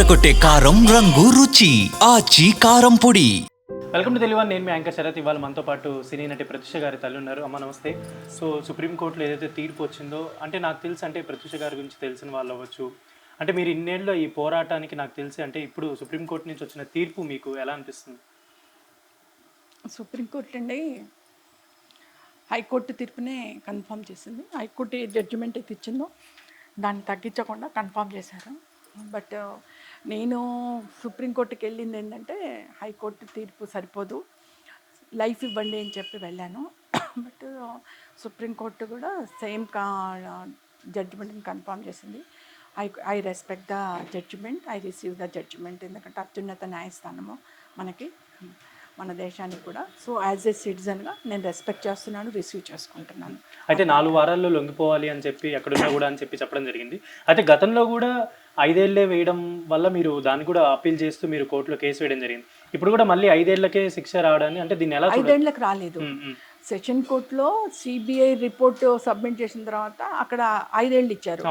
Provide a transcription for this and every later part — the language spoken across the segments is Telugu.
అదరగొట్టే కారం రంగు రుచి ఆచి కారం పొడి. Welcome to Telugu. నేను మీ యాంకర్ శరత్. ఇవాళ మనతో పాటు సినీ నటి ప్రత్యూష గారి తల్లి ఉన్నారు. అమ్మ నమస్తే. సో సుప్రీంకోర్టులో ఏదైతే తీర్పు వచ్చిందో, అంటే నాకు తెలిసి అంటే ప్రత్యూష గారి గురించి తెలిసిన వాళ్ళు అవ్వచ్చు, అంటే మీరు ఇన్నేళ్ళలో ఈ పోరాటానికి నాకు తెలిసి అంటే ఇప్పుడు సుప్రీంకోర్టు నుంచి వచ్చిన తీర్పు మీకు ఎలా అనిపిస్తుంది? సుప్రీంకోర్టు అండి హైకోర్టు తీర్పునే కన్ఫర్మ్ చేసింది. హైకోర్టు ఏ జడ్జిమెంట్ అయితే ఇచ్చిందో దాన్ని తగ్గించకుండా కన్ఫర్మ్ చేశారు. బట్ నేను సుప్రీంకోర్టుకి వెళ్ళింది ఏంటంటే హైకోర్టు తీర్పు సరిపోదు, లైఫ్ ఇవ్వండి అని చెప్పి వెళ్ళాను. బట్ సుప్రీంకోర్టు కూడా సేమ్ జడ్జిమెంట్ని కన్ఫర్మ్ చేసింది. I respect the judgment, I receive the judgment. ఎందుకంటే అత్యున్నత న్యాయస్థానము మనకి, మన దేశానికి కూడా. సో యాజ్ ఏ సిటిజన్గా నేను రెస్పెక్ట్ చేస్తున్నాను, రిసీవ్ చేసుకుంటున్నాను. అయితే 4 వారాల్లో లొంగిపోవాలి అని చెప్పి ఎక్కడున్నా కూడా అని చెప్పి చెప్పడం జరిగింది. అయితే గతంలో కూడా 5 ఏళ్లే వేయడం వల్ల మీరు దాన్ని కూడా అప్పీల్ చేస్తూ మీరు కోర్టులో కేసు వేయడం జరిగింది. ఇప్పుడు కూడా మళ్ళీ 5 ఏళ్లకే శిక్ష రావడాన్ని, అంటే దీన్ని ఎలా 5 ఏళ్ళకి రాలేదు. సెషన్ కోర్టులో సిబిఐ రిపోర్ట్ సబ్మిట్ చేసిన తర్వాత అక్కడ 5 ఏళ్ళు ఇచ్చారు.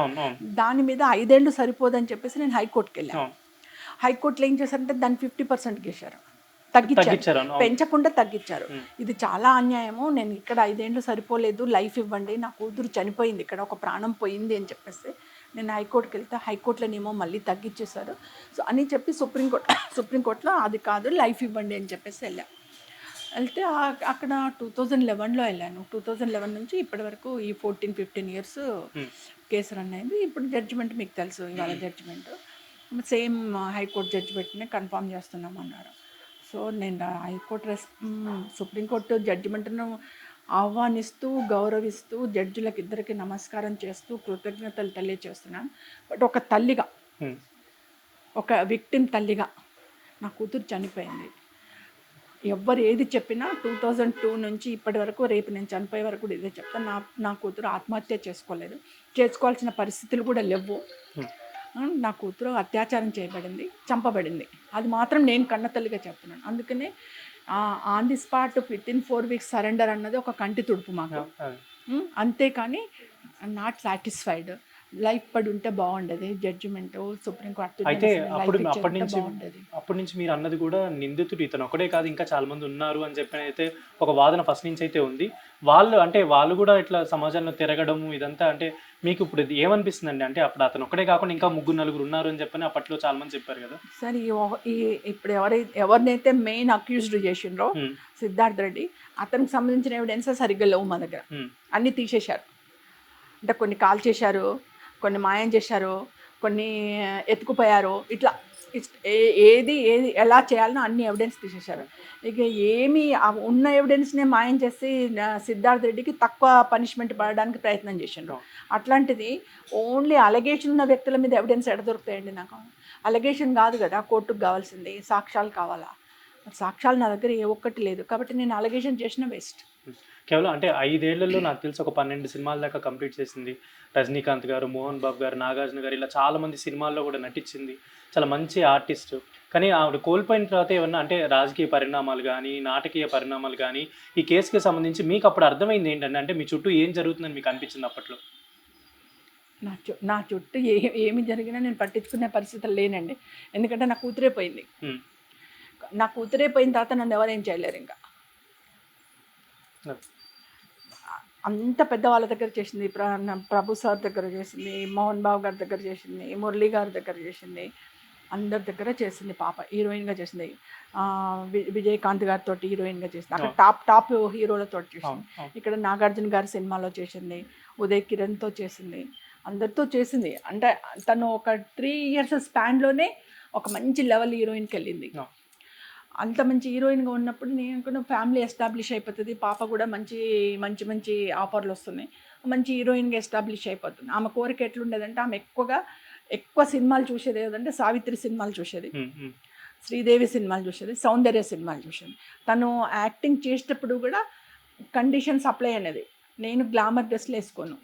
దాని మీద 5 ఏళ్ళు సరిపోదని చెప్పేసి నేను హైకోర్టుకి వెళ్ళాను. హైకోర్టులో ఏం చేశారంటే దాన్ని 50% గీశారు, తగ్గించారు, పెంచకుండా తగ్గించారు. ఇది చాలా అన్యాయము. నేను ఇక్కడ 5 ఏళ్ళు సరిపోలేదు, లైఫ్ ఇవ్వండి, నా కూతురు చనిపోయింది, ఇక్కడ ఒక ప్రాణం పోయింది అని చెప్పేసి నేను హైకోర్టుకి వెళ్తే హైకోర్టులోనేమో మళ్ళీ తగ్గించేశారు. సో అని చెప్పి సుప్రీంకోర్టులో అది కాదు, లైఫ్ ఇవ్వండి అని చెప్పేసి వెళ్తే అక్కడ 2011లో వెళ్ళాను. 2011 నుంచి ఇప్పటి వరకు ఈ 14-15 ఇయర్స్ కేసు రన్ అయింది. ఇప్పుడు జడ్జిమెంట్ మీకు తెలుసు, ఇవాళ జడ్జిమెంట్ సేమ్ హైకోర్టు జడ్జిమెంట్ని కన్ఫర్మ్ చేస్తున్నామన్నారు. సో నేను సుప్రీంకోర్టు జడ్జిమెంట్ను ఆహ్వానిస్తూ, గౌరవిస్తూ, జడ్జిలకు ఇద్దరికి నమస్కారం చేస్తూ కృతజ్ఞతలు తెలియజేస్తున్నాను. బట్ ఒక తల్లిగా, ఒక విక్టిమ్ తల్లిగా నా కూతురు చనిపోయింది. ఎవ్వరు ఏది చెప్పినా 2002 నుంచి ఇప్పటి వరకు, రేపు నేను చనిపోయే వరకు కూడా ఇదే చెప్తాను. నా కూతురు ఆత్మహత్య చేసుకోలేదు, చేసుకోవాల్సిన పరిస్థితులు కూడా లేవు. నా కూతురు అత్యాచారం చేయబడింది, చంపబడింది. అది మాత్రం నేను కన్న తల్లిగా చెప్తున్నాను. అందుకనే on the spot with in 4 weeks surrender అన్నది ఒక కంటి తుడుపు మాకు. అంతేకాని నాట్ సాటిస్ఫైడ్, లైఫ్ పడి ఉంటే బాగుండేది జడ్జిమెంట్ సుప్రీంకోర్టు. అయితే అప్పటి నుంచి మీరు అన్నది కూడా నిందితుడు ఇతను ఒకడే కాదు, ఇంకా చాలా మంది ఉన్నారు అని చెప్పి అయితే ఒక వాదన ఫస్ట్ నుంచి అయితే ఉంది. వాళ్ళు కూడా ఇట్లా సమాజంలో తిరగడం ఇదంతా, అంటే మీకు ఇప్పుడు ఇది ఏమనిపిస్తుందండి? అంటే అప్పుడు అతను ఒకడే కాకుండా ఇంకా 3-4 ఉన్నారు అని చెప్పని అప్పట్లో చాలా మంది చెప్పారు కదా. సరే, ఇప్పుడు ఎవరినైతే మెయిన్ అక్యూజ్డ్ చేసిండ్రో సిద్ధార్థ్ రెడ్డి, అతనికి సంబంధించిన ఎవిడెన్స్ సరిగ్గా లేవు మా దగ్గర. అన్నీ తీసేశారు. అంటే కొన్ని కాల్ చేశారు, కొన్ని మాయం చేశారు, కొన్ని ఎత్తుకుపోయారు. ఇట్లా ఏది ఎలా చేయాలనో అన్ని ఎవిడెన్స్ తీసేశారు. ఇక ఏమి ఉన్న ఎవిడెన్స్నే మాయం చేసి సిద్ధార్థ్ రెడ్డికి తక్కువ పనిష్మెంట్ పడడానికి ప్రయత్నం చేసిండ్రు. అట్లాంటిది ఓన్లీ అలిగేషన్ ఉన్న వ్యక్తుల మీద ఎవిడెన్స్ ఎడ దొరుకుతాయండి? నాకు అలిగేషన్ కాదు కదా కోర్టుకు కావాల్సింది, సాక్ష్యాలు కావాలా. సాక్ష్యాలు నా దగ్గర ఏ ఒక్కటి లేదు, కాబట్టి నేను అలిగేషన్ చేసిన వేస్ట్. కేవలం అంటే 5 ఏళ్లలో నాకు తెలిసి ఒక 12 సినిమాల దాకా కంప్లీట్ చేసింది. రజనీకాంత్ గారు, మోహన్ బాబు గారు, నాగార్జున గారు, ఇలా చాలామంది సినిమాల్లో కూడా నటించింది. చాలా మంచి ఆర్టిస్ట్. కానీ ఆవిడ కోల్పోయిన తర్వాత ఏమన్నా అంటే రాజకీయ పరిణామాలు కానీ, నాటకీయ పరిణామాలు కానీ, ఈ కేసుకి సంబంధించి మీకు అప్పుడు అర్థమైంది ఏంటంటే, అంటే మీ చుట్టూ ఏం జరుగుతుందని మీకు అనిపించింది అప్పట్లో? నా చుట్టూ ఏమి జరిగినా నేను పట్టించుకునే పరిస్థితులు లేనండి. ఎందుకంటే నా కూతురే పోయింది. నా కూతురే పోయిన తర్వాత నన్ను ఎవరేం చేయలేరు. ఇంకా అంత పెద్ద వాళ్ళ దగ్గర చేసింది, ప్రభు సార్ దగ్గర చేసింది, మోహన్ బాబు గారి దగ్గర చేసింది, మురళీ గారి దగ్గర చేసింది, అందరి దగ్గర చేసింది. పాప హీరోయిన్గా చేసింది, విజయకాంత్ గారితో హీరోయిన్గా చేసింది, అక్కడ టాప్ హీరోలతో చేసింది. ఇక్కడ నాగార్జున గారి సినిమాలో చేసింది, ఉదయ్ కిరణ్తో చేసింది, అందరితో చేసింది. అంటే తను ఒక 3 ఇయర్స్ స్పాన్లోనే ఒక మంచి లెవెల్ హీరోయిన్కి వెళ్ళింది. అంత మంచి హీరోయిన్గా ఉన్నప్పుడు నేను అనుకున్న ఫ్యామిలీ ఎస్టాబ్లిష్ అయిపోతుంది, పాప కూడా మంచి మంచి మంచి ఆఫర్లు వస్తున్నాయి, మంచి హీరోయిన్గా ఎస్టాబ్లిష్ అయిపోతుంది. ఆమె కోరిక ఎట్లుండేదంటే, ఆమె ఎక్కువ సినిమాలు చూసేది ఏదంటే సావిత్రి సినిమాలు చూసేది, శ్రీదేవి సినిమాలు చూసేది, సౌందర్య సినిమాలు చూసేది. తను యాక్టింగ్ చేసేటప్పుడు కూడా కండిషన్స్ అప్లై అనేది, నేను గ్లామర్ డ్రెస్లు వేసుకోను,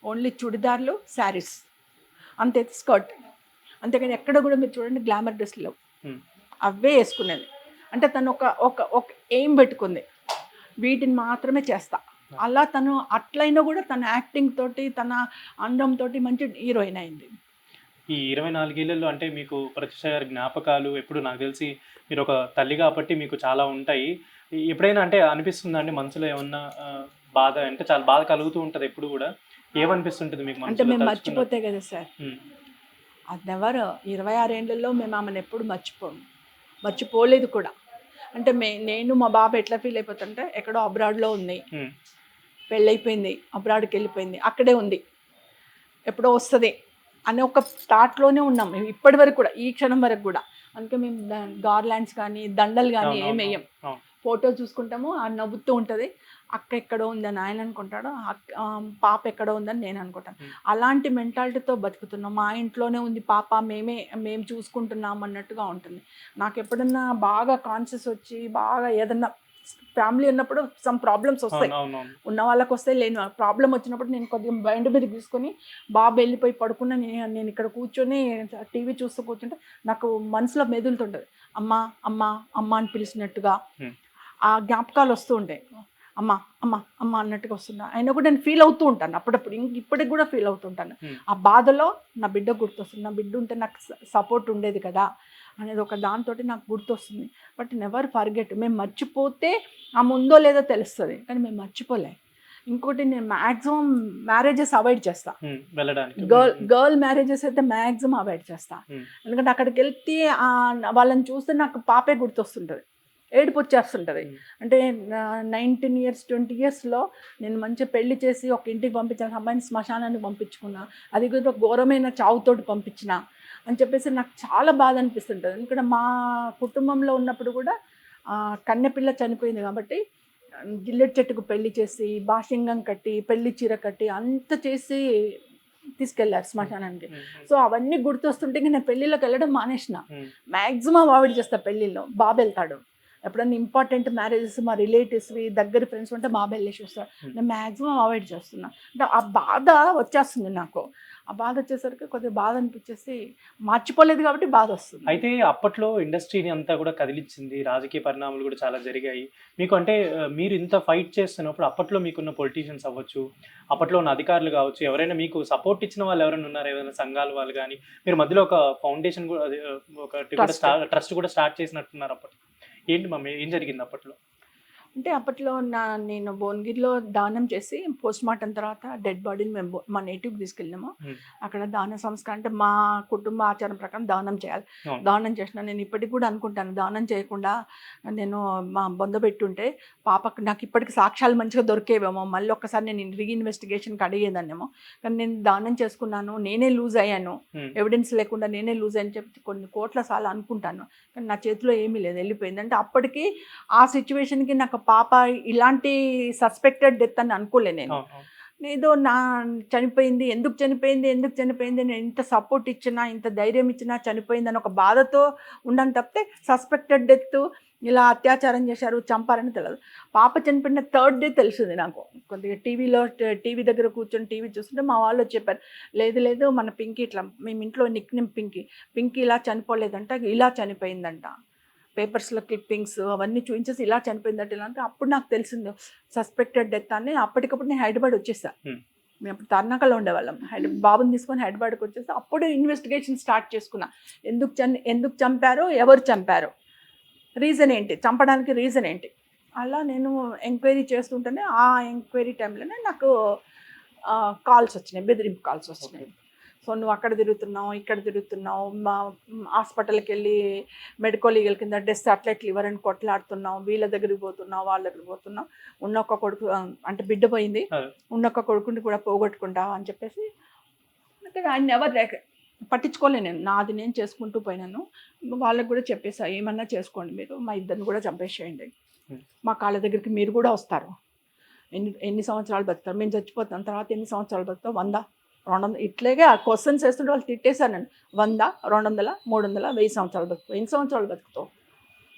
ఓన్లీ చుడిదార్లు, శారీస్, అంతే, స్కర్ట్, అంతేకాని ఎక్కడ కూడా మీరు చూడండి గ్లామర్ డ్రెస్లు అవే వేసుకునేది. అంటే తను ఒక ఎయిమ్ పెట్టుకుంది, వీటిని మాత్రమే చేస్తా. అలా తను అట్లయినా కూడా తన యాక్టింగ్ తోటి, తన అందంతో మంచి హీరోయిన్ అయింది. ఈ 24 ఏళ్లలో అంటే మీకు ప్రత్యూష గారి జ్ఞాపకాలు ఎప్పుడు నాకు తెలిసి మీరు ఒక తల్లి కాబట్టి మీకు చాలా ఉంటాయి. ఎప్పుడైనా అంటే అనిపిస్తుందా అండి మనసులో ఏమన్నా బాధ అంటే చాలా బాధ కలుగుతూ ఉంటది ఎప్పుడు గూడా. ఏమనిపిస్తుంటది మీకు అంటే మనసులో మేము తలుచుకున్నప్పుడు? మర్చిపోతే కదా సార్. హ్మ్. అది నెవర్ 26 ఏళ్లలో మేము ఆమెను ఎప్పుడు మర్చిపోము. మర్చిపోలేదు కూడా. అంటే నేను మా బాబు ఎట్లా ఫీల్ అయిపోతుంటే ఎక్కడో అబ్రాడ్‌లో ఉంది. హ్మ్. పెళ్ళైపోయింది. అబ్రాడ్‌కి వెళ్ళిపోయింది. అక్కడే ఉంది. ఎప్పుడో వస్తది అనే ఒక థాట్‌లోనే ఉన్నాం మేము ఇప్పటి వరకు కూడా. ఈ క్షణం వరకు కూడా. అందుకే మేము గార్లాండ్స్ కానీ, దండలు కానీ అవునవునవును. ఏమెయ్యం. అవును. ఫోటో చూసుకుంటాము. నవ్వుతూ ఉంటది. అక్క ఎక్కడో ఉందని ఆయన అనుకుంటాడు. పాప ఎక్కడో ఉందని నేను అనుకుంటాను. హ్మ్. అలాంటి మెంటాలిటీతో బతుకుతున్నాం. మా ఇంట్లోనే ఉంది పాప. మేము చూసుకుంటున్నాం అన్నట్టుగా ఉంటుంది. నాకు ఎప్పుడన్నా బాగా కాన్షియస్ వచ్చి బాగా ఏదన్నా ఫ్యామిలీ ఉన్నప్పుడు సమ్ ప్రాబ్లమ్స్ వస్తాయి. అవునవునవును. ఉన్న వాళ్ళకి వస్తాయి. లేని ప్రాబ్లం వచ్చినప్పుడు నేను కొద్దిగా మైండ్ మీద తీసుకొని బాబు వెళ్ళిపోయి పడుకున్న నేను ఇక్కడ కూర్చొని టీవీ చూస్తూ కూర్చుంటే నాకు మనసులో మెదులుతుంటుంది. అమ్మ అమ్మ అమ్మ అని పిలిచినట్టుగా హ్మ్. ఆ జ్ఞాపకాలు వస్తూ ఉంటాయి. అమ్మ అమ్మ అమ్మ అన్నట్టుగా వస్తున్నా అయినా కూడా నేను ఫీల్ అవుతూ ఉంటాను అప్పుడప్పుడు. ఇప్పటికి కూడా ఫీల్ అవుతుంటాను. హ్మ్. ఆ బాధలో నా బిడ్డ గుర్తొస్తుంది. నా బిడ్డ ఉంటే నాకు సపోర్ట్ ఉండేది కదా అనేది ఒక దాంతోటి నాకు గుర్తొస్తుంది. But never forget. మేము మర్చిపోతే ఆమె ఉందో లేదో తెలుస్తుంది కానీ మేము మర్చిపోలే. ఇంకోటి నేను మ్యాక్సిమం మ్యారేజెస్ అవాయిడ్ చేస్తా. హ్మ్. వెళ్ళడానికి. గర్ల్ మ్యారేజెస్ అయితే మ్యాక్సిమం అవాయిడ్ చేస్తా. హ్మ్. ఎందుకంటే అక్కడికి వెళ్తే వాళ్ళని చూస్తే నాకు పాపే గుర్తొస్తుంటుంది. ఏడుపు వచ్చేస్తుంటుంది. హ్మ్. అంటే 19 ఇయర్స్ 20 ఇయర్స్లో నేను మంచిగా పెళ్లి చేసి ఒక ఇంటికి పంపించాను. అమ్మాయిని శ్మశానానికి పంపించుకున్నా. అది కూడా ఘోరమైన చావుతోటి పంపించిన అని చెప్పేసి నాకు చాలా బాధ అనిపిస్తుంటుంది. ఎందుకంటే మా కుటుంబంలో ఉన్నప్పుడు కూడా కన్నెపిల్ల చనిపోయింది కాబట్టి జిల్లెట్ చెట్టుకు పెళ్లి చేసి బాషింగం కట్టి పెళ్లి చీర కట్టి అంత చేసి తీసుకెళ్లారు శ్మశానానికి. హ్మ్. సో అవన్నీ గుర్తొస్తుంటే ఇంక నేను పెళ్ళిళ్ళకి వెళ్ళడం మానేసిన. హ్మ్. మ్యాక్సిమం అవాయిడ్ చేస్తా పెళ్ళిళ్ళు. బాబు వెళ్తాడు. ఎప్పుడన్నా ఇంపార్టెంట్ మ్యారేజెస్ మా రిలేటివ్స్వి దగ్గర ఫ్రెండ్స్ ఉంటే బాబు వెళ్ళేసి వస్తాడు. నేను మ్యాక్సిమం అవాయిడ్ చేస్తున్నా. అంటే ఆ బాధ వచ్చేస్తుంది నాకు. ఆ బాధ వచ్చేసరికి కొద్దిగా బాధ అనిపించేసి మర్చిపోలేదు కాబట్టి బాధ వస్తుంది. అయితే అప్పట్లో ఇండస్ట్రీని అంతా కూడా కదిలిచ్చింది. రాజకీయ పరిణామాలు కూడా చాలా జరిగాయి. మీకు అంటే మీరు ఇంత ఫైట్ చేస్తున్నప్పుడు అప్పట్లో మీకున్న పొలిటీషియన్స్ అవ్వచ్చు, అప్పట్లో ఉన్న అధికారులు కావచ్చు, ఎవరైనా మీకు సపోర్ట్ ఇచ్చిన వాళ్ళు ఎవరైనా ఉన్నారా? ఏదైనా సంఘాల వాళ్ళు గాని, మీరు మధ్యలో ఒక ఫౌండేషన్ కూడా అది ఒకటి కూడా ట్రస్ట్ కూడా స్టార్ట్ చేసినట్టున్నారు అప్పట్లో. ఏంటి మమ్మీ ఏం జరిగింది అప్పట్లో? అంటే అప్పట్లో నేను భువనగిరిలో దానం చేసి పోస్ట్‌మార్టం తర్వాత డెడ్ బాడీని మేము మా నేటివ్‌కి తీసుకెళ్ళాము. హ్మ్. అక్కడ దాన సంస్కారం అంటే మా కుటుంబ ఆచారం ప్రకారం దానం చేయాలి. అవును. దానం చేసిన నేను ఇప్పటికి కూడా అనుకుంటాను దానం చేయకుండా నేను బొందబెట్టుంటే పాపకు నాకు ఇప్పటికి సాక్ష్యాలు మంచిగా దొరికేవేమో. మళ్ళీ ఒక్కసారి నేను రీఇన్వెస్టిగేషన్‌కి అడిగేదాన్నేమో. కానీ నేను దానం చేసుకున్నాను. నేనే లూజ్ అయ్యాను. హ్మ్. ఎవిడెన్స్ లేకుండా నేనే లూజ్ అని చెప్పి కొన్ని కోట్ల సార్లు అనుకుంటాను. కానీ నా చేతిలో ఏమీ లేదు. వెళ్ళిపోయింది. అంటే అప్పటికి ఆ సిచ్యువేషన్‌కి నాకు పాప ఇలాంటి సస్పెక్టెడ్ డెత్ అని అనుకోలే నేను. అవును. అవును. ఏదో చనిపోయింది. ఎందుకు చనిపోయింది? ఎందుకు చనిపోయింది? నేను ఇంత సపోర్ట్ ఇచ్చినా, ఇంత ధైర్యం ఇచ్చినా చనిపోయిందని ఒక బాధతో ఉన్నాను తప్పితే సస్పెక్టెడ్ డెత్ ఇలా అత్యాచారం చేశారు, చంపారని తెలవదు. పాప చనిపోయిన థర్డ్ డే తెలిసింది నాకు. కొద్దిగా టీవీ దగ్గర కూర్చొని టీవీ చూస్తుంటే మా వాళ్ళు చెప్పారు. లేదు లేదు మన పింకీ ఇట్లా మేము ఇంట్లో నిక్‌నేమ్ పింకీ. పింకీ ఇలా చనిపోలేదంట, ఇలా చనిపోయిందంట. పేపర్స్‌లో క్లిప్పింగ్స్ అవన్నీ చూయించేసి ఇలా చనిపోయిందట ఇలా అంటే అప్పుడు నాకు తెలిసింది సస్పెక్టెడ్ డెత్ అని. అప్పటికప్పుడు నేను హైదరాబాద్ వచ్చేసా. హ్మ్. మేము అప్పుడు తర్నాకలో ఉండేవాళ్ళం. బాబుని తీసుకొని హైదరాబాద్‌కి వచ్చేసి అప్పుడు ఇన్వెస్టిగేషన్ స్టార్ట్ చేసుకున్నా. ఎందుకు చంపారు? ఎవరు చంపారు? రీజన్ ఏంటి? చంపడానికి రీజన్ ఏంటి? అలా నేను ఎంక్వైరీ చేస్తుంటేనే ఆ ఎంక్వైరీ టైంలోనే నాకు కాల్స్ వచ్చినాయి. బెదిరింపు కాల్స్ వచ్చినాయి. సో నువ్వు అక్కడ తిరుగుతున్నావు, ఇక్కడ తిరుగుతున్నావు, హాస్పిటల్కి వెళ్ళి మెడికో లీగల్ కింద డెత్ అట్లెట్లు ఇవ్వరని కొట్లాడుతున్నావు, వీళ్ళ దగ్గరికి పోతున్నావు, వాళ్ళ దగ్గరికి పోతున్నావు, ఉన్న ఒక్క కొడుకు అంటే బిడ్డ పోయింది, అదే. ఉన్న ఒక్క కొడుకుని కూడా పోగొట్టుకుంటావు అని చెప్పేసి అంటే ఆయన ఎవరు పట్టించుకోలే నేను. నాది నేను చేసుకుంటూ పోయినాను. వాళ్ళకి కూడా చెప్పేసా ఏమన్నా చేసుకోండి మీరు, మా ఇద్దరిని కూడా చంపేసేయండి, మా కాళ్ళ దగ్గరికి మీరు కూడా వస్తారు, ఎన్ని సంవత్సరాలు బతుకుతారు, మేము చచ్చిపోతాం తర్వాత ఎన్ని సంవత్సరాలు బతుకుతావు, 100 200 ఇట్లాగే ఆ క్వశ్చన్స్ వేస్తుంటే వాళ్ళు తిట్టేశారు నన్ను. 100 200 300 1000 సంవత్సరాలు బతుకుతావు, ఎన్ని సంవత్సరాలు బతుకుతావు,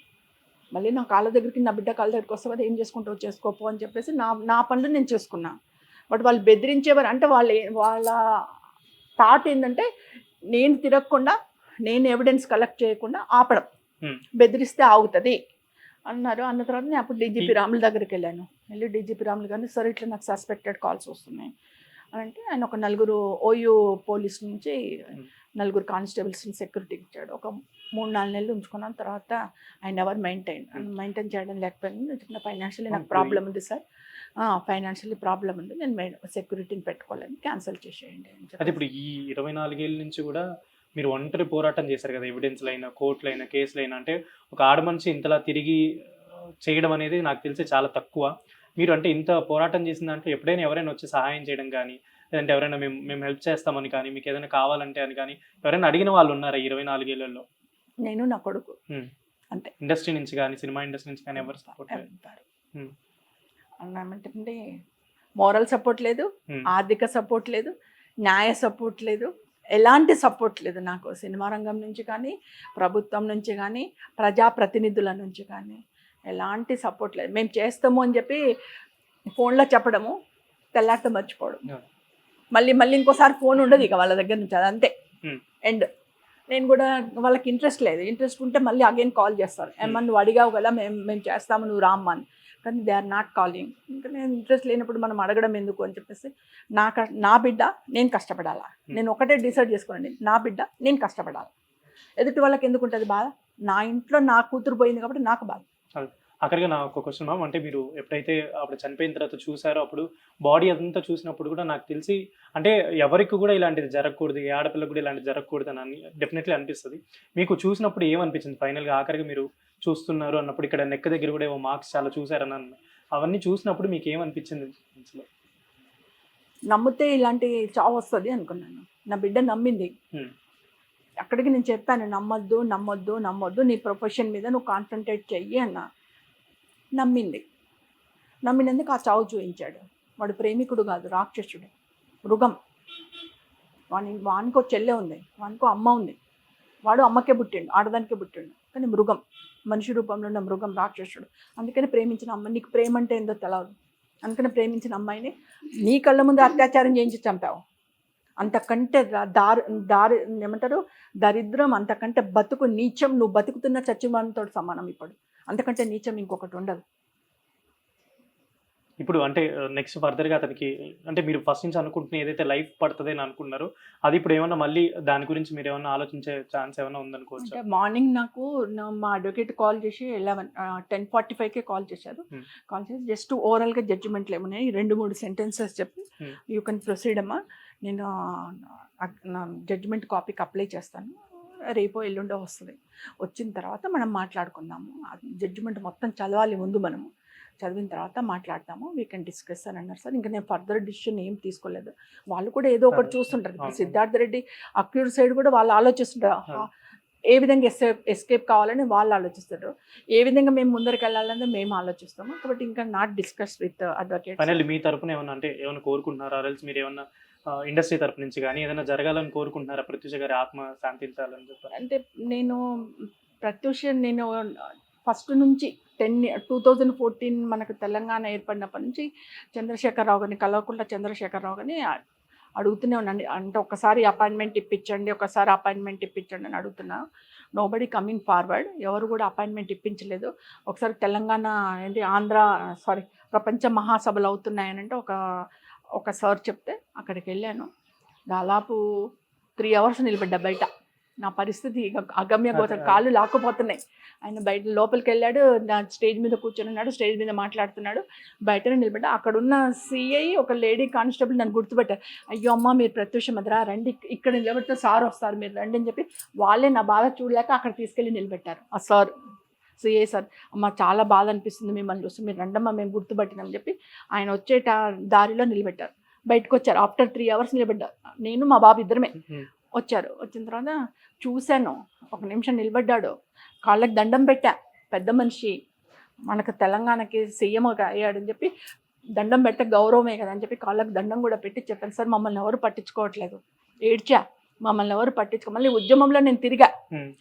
మళ్ళీ నా కాళ్ళ దగ్గరికి నా బిడ్డ కాళ్ళ దగ్గరికి వస్తే కదా ఏం చేసుకుంటావు చేసుకోపో అని చెప్పేసి నా పనులు నేను చేసుకున్నా. బట్ వాళ్ళు బెదిరించేవారు. అంటే వాళ్ళ థాట్ ఏంటంటే నేను తిరగకుండా, నేను ఎవిడెన్స్ కలెక్ట్ చేయకుండా ఆపడం, బెదిరిస్తే ఆగుతుంది అన్నారు. అన్న తర్వాత నేను అప్పుడు డీజీపీ రాముల దగ్గరికి వెళ్ళాను. వెళ్ళి డీజీపీ రాములు గారిని సార్ ఇట్లా నాకు సస్పెక్టెడ్ కాల్స్ వస్తున్నాయి, అంటే ఆయన ఒక నలుగురు ఓయూ పోలీస్ నుంచి నలుగురు కానిస్టేబుల్స్ని సెక్యూరిటీ ఇచ్చాడు. ఒక 3-4 నెలలు ఉంచుకున్నాను. తర్వాత ఆయన ఎవరు మెయింటైన్ చేయడం లేకపోయింది. చిన్న ఫైనాన్షియల్లీ నాకు ప్రాబ్లం ఉంది సార్, ఫైనాన్షియల్లీ ప్రాబ్లం ఉంది, నేను సెక్యూరిటీని పెట్టుకోలేను, క్యాన్సిల్ చేసేయండి అని అది చెప్పి. ఇప్పుడు ఈ 24 ఏళ్ళ నుంచి కూడా మీరు ఒంటరి పోరాటం చేశారు కదా, ఎవిడెన్స్లైనా కోర్టులైనా కేసులైనా. అంటే ఒక ఆడ మనిషి ఇంతలా తిరిగి చేయడం అనేది నాకు తెలిసి చాలా తక్కువ. మీరు అంటే ఇంత పోరాటం చేసిన దాంట్లో ఎప్పుడైనా ఎవరైనా వచ్చి సహాయం చేయడం కానీ, లేదంటే ఎవరైనా మేము హెల్ప్ చేస్తామని కానీ, మీకు ఏదైనా కావాలంటే అని కానీ ఎవరైనా అడిగిన వాళ్ళు ఉన్నారా 24 ఏళ్లలో? నేను నా కొడుకు అంతే. ఇండస్ట్రీ నుంచి కానీ, సినిమా ఇండస్ట్రీ నుంచి కానీ ఎవరు సపోర్ట్ లేదు? అన్నామంటే మోరల్ సపోర్ట్ లేదు, ఆర్థిక సపోర్ట్ లేదు, న్యాయ సపోర్ట్ లేదు, ఎలాంటి సపోర్ట్ లేదు నాకు. సినిమా రంగం నుంచి కానీ, ప్రభుత్వం నుంచి కానీ, ప్రజాప్రతినిధుల నుంచి కానీ ఎలాంటి సపోర్ట్ లేదు. మేము చేస్తాము అని చెప్పి ఫోన్లో చెప్పడము, తెల్లారితో మర్చిపోవడం, మళ్ళీ ఇంకోసారి ఫోన్ ఉండదు ఇక వాళ్ళ దగ్గర నుంచి, అది అంతే ఎండ్. నేను కూడా వాళ్ళకి ఇంట్రెస్ట్ లేదు, ఇంట్రెస్ట్ ఉంటే మళ్ళీ అగైన్ కాల్ చేస్తారు, ఏమన్నా నువ్వు అడిగావు కదా మేము చేస్తాము, నువ్వు రామ్మా అని. కానీ దే ఆర్ నాట్ కాలింగ్. ఇంకా నేను ఇంట్రెస్ట్ లేనప్పుడు మనం అడగడం ఎందుకు అని చెప్పేసి, నా బిడ్డ నేను కష్టపడాలా, నేను ఒకటే డిసైడ్ చేసుకోనండి, నా బిడ్డ నేను కష్టపడాలి. ఎదుటి వాళ్ళకి ఎందుకు ఉంటుంది బాధ? నా ఇంట్లో నా కూతురు పోయింది కాబట్టి నాకు బాధ. అక్కడిగా నా ఒక క్వశ్చన్ మ్యామ్, అంటే మీరు ఎప్పుడైతే అప్పుడు చనిపోయిన తర్వాత చూసారో, అప్పుడు బాడీ అదంతా చూసినప్పుడు కూడా నాకు తెలిసి అంటే ఎవరికి కూడా ఇలాంటిది జరగకూడదు, ఏ ఆడపిల్లకి కూడా ఇలాంటిది జరగకూడదు అని డెఫినెట్లీ అనిపిస్తుంది. మీకు చూసినప్పుడు ఏమనిపించింది ఫైనల్గా? ఆఖరికి మీరు చూస్తున్నారు అన్నప్పుడు ఇక్కడ నెక్ దగ్గర కూడా ఏవో మార్క్స్ చాలా చూసారని, అవన్నీ చూసినప్పుడు మీకు ఏమనిపించింది? నమ్మితే ఇలాంటి చావు వస్తుంది అనుకున్నాను. నా బిడ్డ నమ్మింది. అక్కడికి నేను చెప్పాను, నమ్మొద్దు, నీ ప్రొఫెషన్ మీద నువ్వు కాన్సన్ట్రేట్ చెయ్యి అన్నా. నమ్మినందుకు ఆ చావు చూపించాడు. వాడు ప్రేమికుడు కాదు, రాక్షసుడు, మృగం. వానికో చెల్లె ఉంది, వానికో అమ్మ ఉంది, వాడు అమ్మకే పుట్టిండు, ఆడదానికే పుట్టిండు, కానీ మృగం, మనిషి రూపంలో ఉన్న మృగం, రాక్షసుడు. అందుకని ప్రేమించిన అమ్మ, నీకు ప్రేమ అంటే ఏందో తెలియదు, అందుకని ప్రేమించిన అమ్మాయిని నీ కళ్ళ ముందు అత్యాచారం చేయించి చంపావు. అంతకంటే ఏమంటారు, దరిద్రం, అంతకంటే బతుకు నీచం, నువ్వు బతుకుతున్న చచ్చిమానంతో సమానం. ఇప్పుడు అంతకంటే నీచం ఇంకొకటి ఉండదు. ఇప్పుడు అంటే నెక్స్ట్ ఫర్దర్గా అతనికి అంటే మీరు ఫస్ట్ నుంచి అనుకుంటున్న ఏదైతే లైఫ్ పడుతుంది అని అనుకున్నారో, అది ఇప్పుడు ఏమన్నా మళ్ళీ దాని గురించి మీరు ఏమన్నా ఆలోచించే ఛాన్స్ ఏమైనా ఉందనుకోవచ్చు? అంటే మార్నింగ్ నాకు మా అడ్వకేట్ కాల్ చేసి 10:45కే కాల్ చేశారు. కాల్ చేసి జస్ట్ ఓవరాల్గా జడ్జిమెంట్లు ఏమున్నాయి 2-3 సెంటెన్సెస్ చెప్పి యూ కెన్ ప్రొసీడ్ అమ్మా, నేను నా జడ్జిమెంట్ కాపీకి అప్లై చేస్తాను, రేపో ఎల్లుండో వస్తుంది, వచ్చిన తర్వాత మనం మాట్లాడుకుందాము, జడ్జిమెంట్ మొత్తం చదవాలి ముందు, మనము చదివిన తర్వాత మాట్లాడతాము, వీ కెన్ డిస్కస్ అని అన్నారు సార్. ఇంకా నేను ఫర్దర్ డిసిషన్ ఏం తీసుకోలేదు. వాళ్ళు కూడా ఏదో ఒకటి చూస్తుంటారు. ఇప్పుడు సిద్ధార్థ రెడ్డి అక్యూర్ సైడ్ కూడా వాళ్ళు ఆలోచిస్తుంటారు, ఏ విధంగా ఎస్కేప్ కావాలని వాళ్ళు ఆలోచిస్తారు, ఏ విధంగా మేము ముందరికి వెళ్ళాలని మేము ఆలోచిస్తాము. కాబట్టి ఇంకా not discuss with advocate. Finally మీ తరపున ఏమన్నా అంటే ఏమైనా కోరుకుంటున్నారా, ఆర్ఎల్స్ మీరు ఏమన్నా ఇండస్ట్రీ తరపు నుంచి కానీ ఏదైనా జరగాలని కోరుకుంటున్నారా, ప్రత్యూష గారి ఆత్మ శాంతించాలని చెప్పి? అంటే ప్రత్యూష నేను ఫస్ట్ నుంచి 2014 మనకు తెలంగాణ ఏర్పడినప్పటి నుంచి చంద్రశేఖరరావు గారిని కలవకుండా చంద్రశేఖరరావు గారిని అడుగుతూనే ఉన్నాను. అంటే ఒకసారి అపాయింట్మెంట్ ఇప్పించండి అని అడుగుతున్నా. నోబడి కమింగ్ ఫార్వర్డ్, ఎవరు కూడా అపాయింట్మెంట్ ఇప్పించలేదు. ఒకసారి తెలంగాణ ప్రపంచ మహాసభలు అవుతున్నాయనంటే ఒక సార్ చెప్తే అక్కడికి వెళ్ళాను. దాదాపు 3 hours నిలబడ్డా బయట. నా పరిస్థితి అగమ్యగోచరం, కాళ్ళు లాక్కుపోతున్నాయి. ఆయన బయట లోపలికి వెళ్ళాడు, నా స్టేజ్ మీద కూర్చొని ఉన్నాడు, స్టేజ్ మీద మాట్లాడుతున్నాడు, బయటనే నిలబడ్డా. అక్కడున్న సిఐ ఒక లేడీ కానిస్టేబుల్ నన్ను గుర్తుపెట్టారు. అయ్యో అమ్మ, మీరు ప్రత్యూష మధురా రండి, ఇక్కడ నిలబడితే సార్ వస్తారు, మీరు రండి అని చెప్పి వాళ్ళే నా బాధ చూడలేక అక్కడ తీసుకెళ్ళి నిలబెట్టారు. ఆ సార్, సిఐ సార్, అమ్మ చాలా బాధ అనిపిస్తుంది మిమ్మల్ని చూస్తే, మీరు రండమ్మా మేము గుర్తుపట్టినామని చెప్పి ఆయన వచ్చే దారిలో నిలబెట్టారు. బయటకు వచ్చారు. ఆఫ్టర్ 3 hours నిలబడ్డారు. నేను మా బాబు ఇద్దరమే వచ్చారు. వచ్చిన తర్వాత చూశాను, 1 నిమిషం నిలబడ్డాడు, కాళ్ళకి దండం పెట్టా. పెద్ద మనిషి, మనకు తెలంగాణకి సీఎం అయ్యాడని చెప్పి దండం పెడితే గౌరవమే కదా అని చెప్పి కాళ్ళకి దండం కూడా పెట్టి చెప్పాను, సార్ మమ్మల్ని ఎవరు పట్టించుకోవట్లేదు, ఏడ్చా, మమ్మల్ని ఎవరు మళ్ళీ ఉద్యమంలో నేను తిరిగా,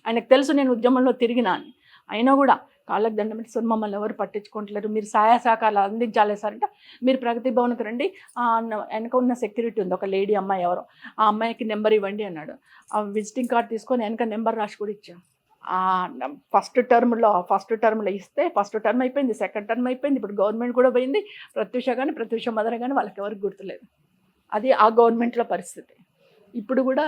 ఆయనకు తెలుసు నేను ఉద్యమంలో తిరిగినా అని, అయినా కూడా కాళ్ళకి దండం పెట్టి, సార్ మమ్మల్ని ఎవరు పట్టించుకోవట్లేరు, మీరు సహాయ సహకారాలు అందించాలి సార్ అంటే, మీరు ప్రగతి భవన్కి రండి, వెనక ఉన్న సెక్యూరిటీ ఉంది ఒక లేడీ అమ్మాయి, ఎవరో ఆ అమ్మాయికి నెంబర్ ఇవ్వండి అన్నాడు. ఆ విజిటింగ్ కార్డ్ తీసుకొని వెనక నెంబర్ రాసి కూడా ఇచ్చాను. ఫస్ట్ టర్మ్లో ఇస్తే ఫస్ట్ టర్మ్ అయిపోయింది, సెకండ్ టర్మ్ అయిపోయింది, ఇప్పుడు గవర్నమెంట్ కూడా పోయింది. ప్రత్యూష మదర్ కానీ వాళ్ళకి ఎవరికి గుర్తులేదు. అది ఆ గవర్నమెంట్లో పరిస్థితి. ఇప్పుడు కూడా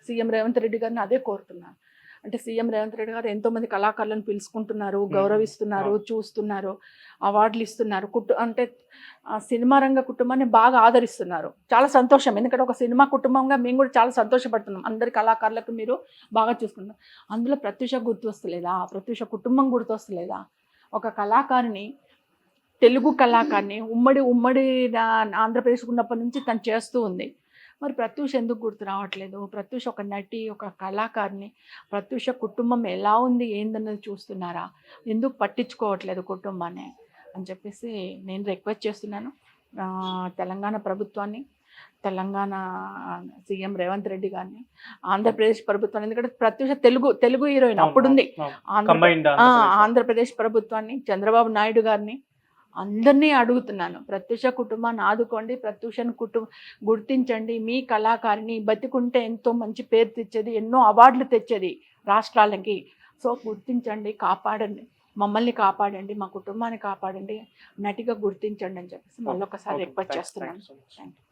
సీఎం రేవంత్ రెడ్డి గారిని అదే కోరుతున్నాను. అంటే సీఎం రేవంత్ రెడ్డి గారు ఎంతోమంది కళాకారులను పిలుచుకుంటున్నారు, గౌరవిస్తున్నారు, చూస్తున్నారు, అవార్డులు ఇస్తున్నారు. అంటే సినిమా రంగ కుటుంబాన్ని బాగా ఆదరిస్తున్నారు. చాలా సంతోషం. ఎందుకంటే ఒక సినిమా కుటుంబంగా మేము కూడా చాలా సంతోషపడుతున్నాం. అందరి కళాకారులకు మీరు బాగా చూసుకుంటున్నారు. అందులో ప్రత్యూష గుర్తొస్తలేదా? ప్రత్యూష కుటుంబం గుర్తొస్తలేదా? ఒక కళాకారిని, తెలుగు కళాకారిని ఉమ్మడి ఆంధ్రప్రదేశ్ ఉన్నప్పటి నుంచి తను చేస్తూ ఉంది. మరి ప్రత్యూష ఎందుకు గుర్తు రావట్లేదు? ప్రత్యూష ఒక నటి, ఒక కళాకారిని. ప్రత్యూష కుటుంబం ఎలా ఉంది ఏందన్నది చూస్తున్నారా? ఎందుకు పట్టించుకోవట్లేదు కుటుంబాన్ని అని చెప్పేసి నేను రిక్వెస్ట్ చేస్తున్నాను తెలంగాణ ప్రభుత్వాన్ని, తెలంగాణ సీఎం రేవంత్ రెడ్డి గారిని, ఆంధ్రప్రదేశ్ ప్రభుత్వాన్ని. ఎందుకంటే ప్రత్యూష తెలుగు హీరోయిన్ అప్పుడుంది. ఆంధ్రప్రదేశ్ ప్రభుత్వాన్ని, చంద్రబాబు నాయుడు గారిని, అందరినీ అడుగుతున్నాను, ప్రత్యూష కుటుంబాన్ని ఆదుకోండి, ప్రత్యూషను గుర్తించండి. మీ కళాకారిని బతికుంటే ఎంతో మంచి పేరు తెచ్చేది, ఎన్నో అవార్డులు తెచ్చేది రాష్ట్రాలకి. సో గుర్తించండి, కాపాడండి, మమ్మల్ని కాపాడండి, మా కుటుంబాన్ని కాపాడండి, నటిగా గుర్తించండి అని చెప్పేసి మళ్ళీ ఒకసారి రిక్వెస్ట్ చేస్తున్నాను. Thank you.